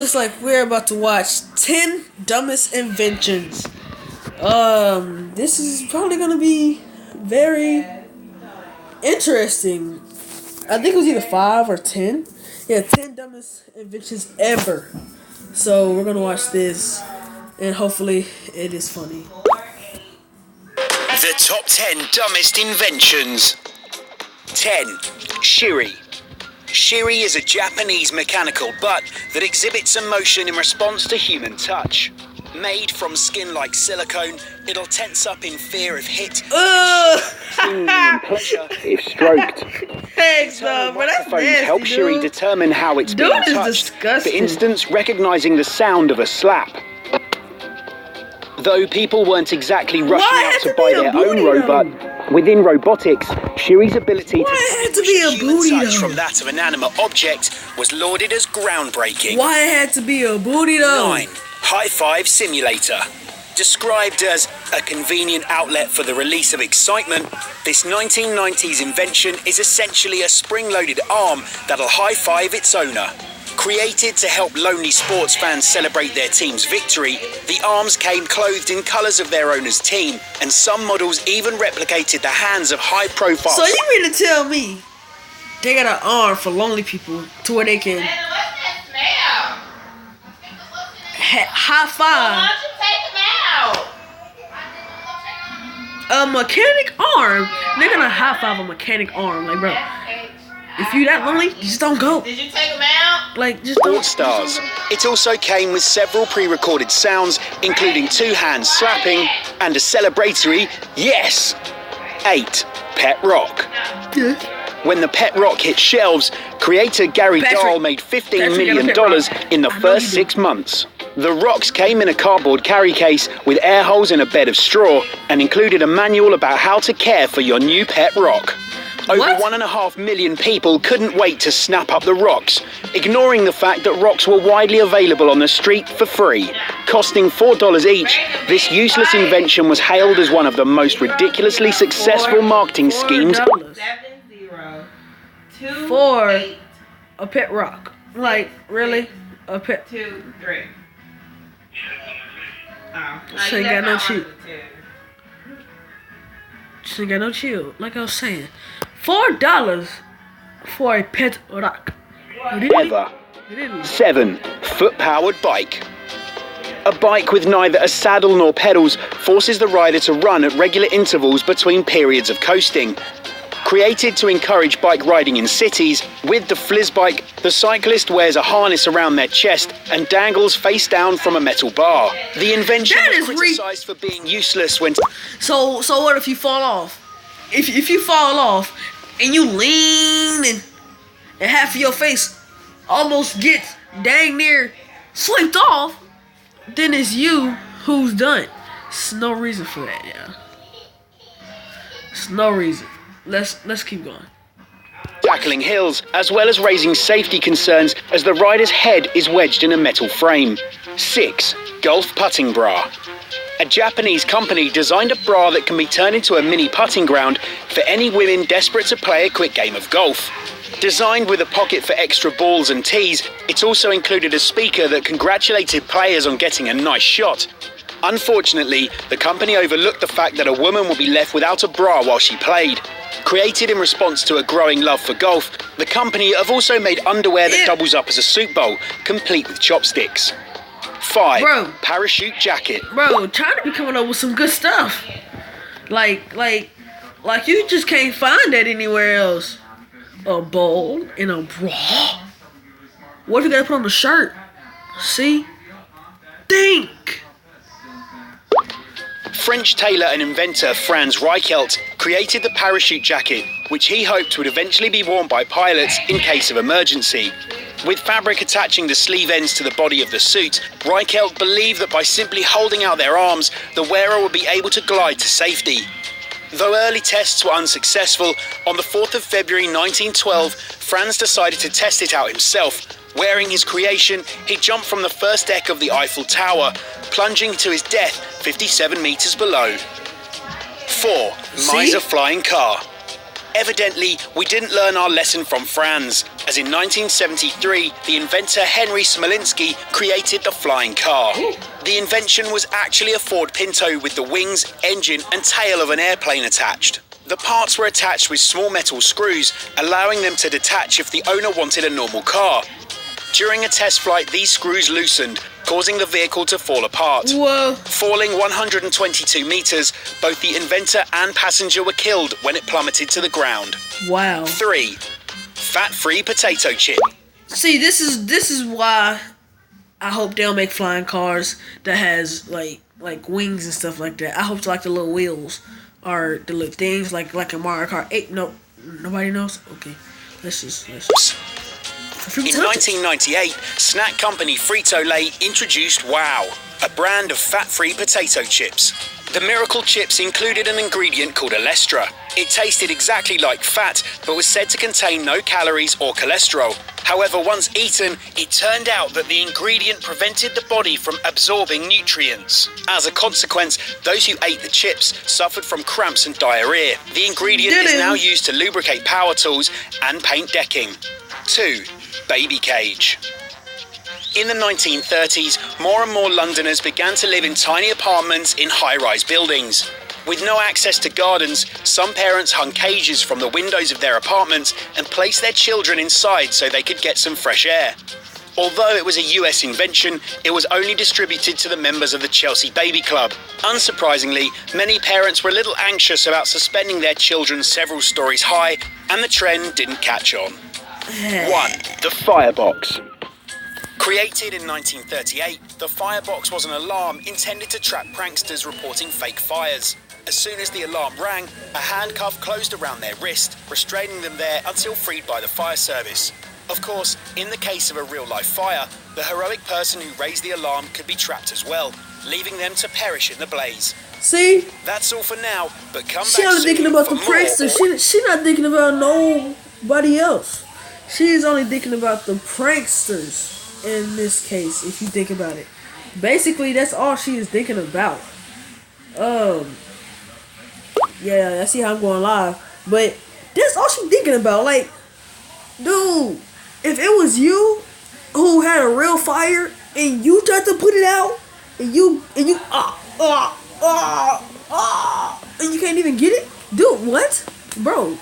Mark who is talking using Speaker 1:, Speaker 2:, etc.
Speaker 1: Looks like we're about to watch 10 dumbest inventions. This is probably gonna be very interesting. I think it was either 5 or 10. Yeah, 10 dumbest inventions ever. So we're gonna watch this, and hopefully it is funny.
Speaker 2: The top 10 dumbest inventions. 10. Shiri. Shiri is a Japanese mechanical butt that exhibits emotion in response to human touch. Made from skin like silicone, it'll tense up in fear of hit and pleasure if stroked.
Speaker 1: Thanks, but that's
Speaker 2: Microphones
Speaker 1: nasty,
Speaker 2: help Shiri
Speaker 1: dude.
Speaker 2: determine how it's
Speaker 1: Dude
Speaker 2: being
Speaker 1: is
Speaker 2: touched.
Speaker 1: disgusting.
Speaker 2: For instance, recognizing the sound of a slap. Though people weren't exactly rushing
Speaker 1: Why
Speaker 2: out
Speaker 1: had
Speaker 2: to
Speaker 1: to
Speaker 2: buy
Speaker 1: be a
Speaker 2: their
Speaker 1: booty,
Speaker 2: own robot, within robotics, Shiri's ability
Speaker 1: Why
Speaker 2: to
Speaker 1: it had to be a
Speaker 2: human
Speaker 1: booty,
Speaker 2: touch
Speaker 1: though?
Speaker 2: from that of an animate object was lauded as groundbreaking.
Speaker 1: Why it had to be a booty though?
Speaker 2: 9. High Five Simulator. Described as a convenient outlet for the release of excitement, this 1990s invention is essentially a spring-loaded arm that'll high-five its owner. Created to help lonely sports fans celebrate their team's victory, the arms came clothed in colours of their owner's team, and some models even replicated the hands of high-profile...
Speaker 1: So you mean to tell me they got an arm for lonely people to where they can
Speaker 3: What's that smell?
Speaker 1: high
Speaker 3: Why
Speaker 1: five
Speaker 3: don't you take them out?
Speaker 1: a mechanic arm? They're gonna high five a mechanic arm, like, bro. If you that lonely, just don't go.
Speaker 3: Did you take them out?
Speaker 1: Like, just don't.
Speaker 2: All stars. It also came with several pre-recorded sounds, including 2 hands slapping and a celebratory yes. 8. Pet Rock.
Speaker 1: Yeah.
Speaker 2: When the Pet Rock hit shelves, creator Gary
Speaker 1: Patrick.
Speaker 2: Dahl made $15
Speaker 1: Patrick
Speaker 2: million
Speaker 1: got a Pet Rock.
Speaker 2: in the
Speaker 1: I know
Speaker 2: first
Speaker 1: you did.
Speaker 2: 6 months. The rocks came in a cardboard carry case with air holes and a bed of straw, and included a manual about how to care for your new pet rock. Over
Speaker 1: What?
Speaker 2: 1.5 million people couldn't wait to snap up the rocks, ignoring the fact that rocks were widely available on the street for free. Costing $4 each, this useless invention was hailed as one of the most ridiculously successful marketing schemes.
Speaker 1: $4
Speaker 3: 7-0-2
Speaker 1: for
Speaker 3: 8
Speaker 1: a pet rock. Like, really? A pet.
Speaker 3: 2 3. Oh,
Speaker 1: She ain't got no cheat. She ain't got no chill. Like I was saying, $4 for a pet rock.
Speaker 2: Ever.
Speaker 1: Really?
Speaker 2: 7. Foot-powered bike. A bike with neither a saddle nor pedals forces the rider to run at regular intervals between periods of coasting. Created to encourage bike riding in cities, with the Fliz bike, the cyclist wears a harness around their chest and dangles face down from a metal bar. The invention
Speaker 1: That
Speaker 2: was
Speaker 1: is
Speaker 2: criticised for being useless when...
Speaker 1: So what if you fall off? If you fall off and you lean and half of your face almost gets dang near slipped off, then it's you who's done. There's no reason for that, yeah. There's no reason. Let's keep going.
Speaker 2: tackling hills, as well as raising safety concerns as the rider's head is wedged in a metal frame. 6. Golf putting bra. A Japanese company designed a bra that can be turned into a mini putting ground for any women desperate to play a quick game of golf. Designed with a pocket for extra balls and tees, it also included a speaker that congratulated players on getting a nice shot. Unfortunately, the company overlooked the fact that a woman would be left without a bra while she played. Created in response to a growing love for golf, the company have also made underwear that doubles up as a soup bowl, complete with chopsticks. 5.
Speaker 1: Bro.
Speaker 2: Parachute jacket.
Speaker 1: Bro, China be coming up with some good stuff. Like you just can't find that anywhere else. A bowl and a bra. What if you gotta put on a shirt? See? Think.
Speaker 2: French tailor and inventor Franz Reichelt created the parachute jacket, which he hoped would eventually be worn by pilots in case of emergency. With fabric attaching the sleeve ends to the body of the suit, Reichelt believed that by simply holding out their arms, the wearer would be able to glide to safety. Though early tests were unsuccessful, on the 4th of February 1912, Franz decided to test it out himself. Wearing his creation, he jumped from the first deck of the Eiffel Tower, plunging to his death 57 metres below. 4.
Speaker 1: See?
Speaker 2: Miser flying car. Evidently, we didn't learn our lesson from Franz. as in 1973, the inventor Henry Smolinski created the flying car. The invention was actually a Ford Pinto with the wings, engine and tail of an airplane attached. The parts were attached with small metal screws, allowing them to detach if the owner wanted a normal car. During a test flight, these screws loosened, causing the vehicle to fall apart.
Speaker 1: Whoa.
Speaker 2: Falling 122 meters, both the inventor and passenger were killed when it plummeted to the ground.
Speaker 1: Wow.
Speaker 2: 3. Fat-free potato chip.
Speaker 1: See, this is why I hope they'll make flying cars that has like wings and stuff like that. I hope like the little wheels or the little things like in Mario Kart 8. No, nobody knows. Okay, let's just.
Speaker 2: In 1998, snack company Frito-Lay introduced Wow, a brand of fat-free potato chips. The miracle chips included an ingredient called olestra. It tasted exactly like fat, but was said to contain no calories or cholesterol. However, once eaten, it turned out that the ingredient prevented the body from absorbing nutrients. As a consequence, those who ate the chips suffered from cramps and diarrhea. The ingredient is now used to lubricate power tools and paint decking. 2. Baby cage. In the 1930s, more and more Londoners began to live in tiny apartments in high-rise buildings. With no access to gardens, some parents hung cages from the windows of their apartments and placed their children inside so they could get some fresh air. Although it was a US invention, it was only distributed to the members of the Chelsea Baby Club. Unsurprisingly, many parents were a little anxious about suspending their children several stories high, and the trend didn't catch on. 1. The firebox. Created in 1938, the firebox was an alarm intended to trap pranksters reporting fake fires. As soon as the alarm rang, a handcuff closed around their wrist, restraining them there until freed by the fire service. Of course, in the case of a real-life fire, the heroic person who raised the alarm could be trapped as well, leaving them to perish in the blaze.
Speaker 1: See?
Speaker 2: That's all for now, but come back
Speaker 1: She not
Speaker 2: soon
Speaker 1: thinking about
Speaker 2: for
Speaker 1: the pranksters. She not thinking about nobody else. She's only thinking about the pranksters in this case, if you think about it. Basically, that's all she is thinking about. Yeah, I see how I'm going live. But that's all she's thinking about. Like, dude, if it was you who had a real fire and you tried to put it out and you and you can't even get it, dude, what? Bro,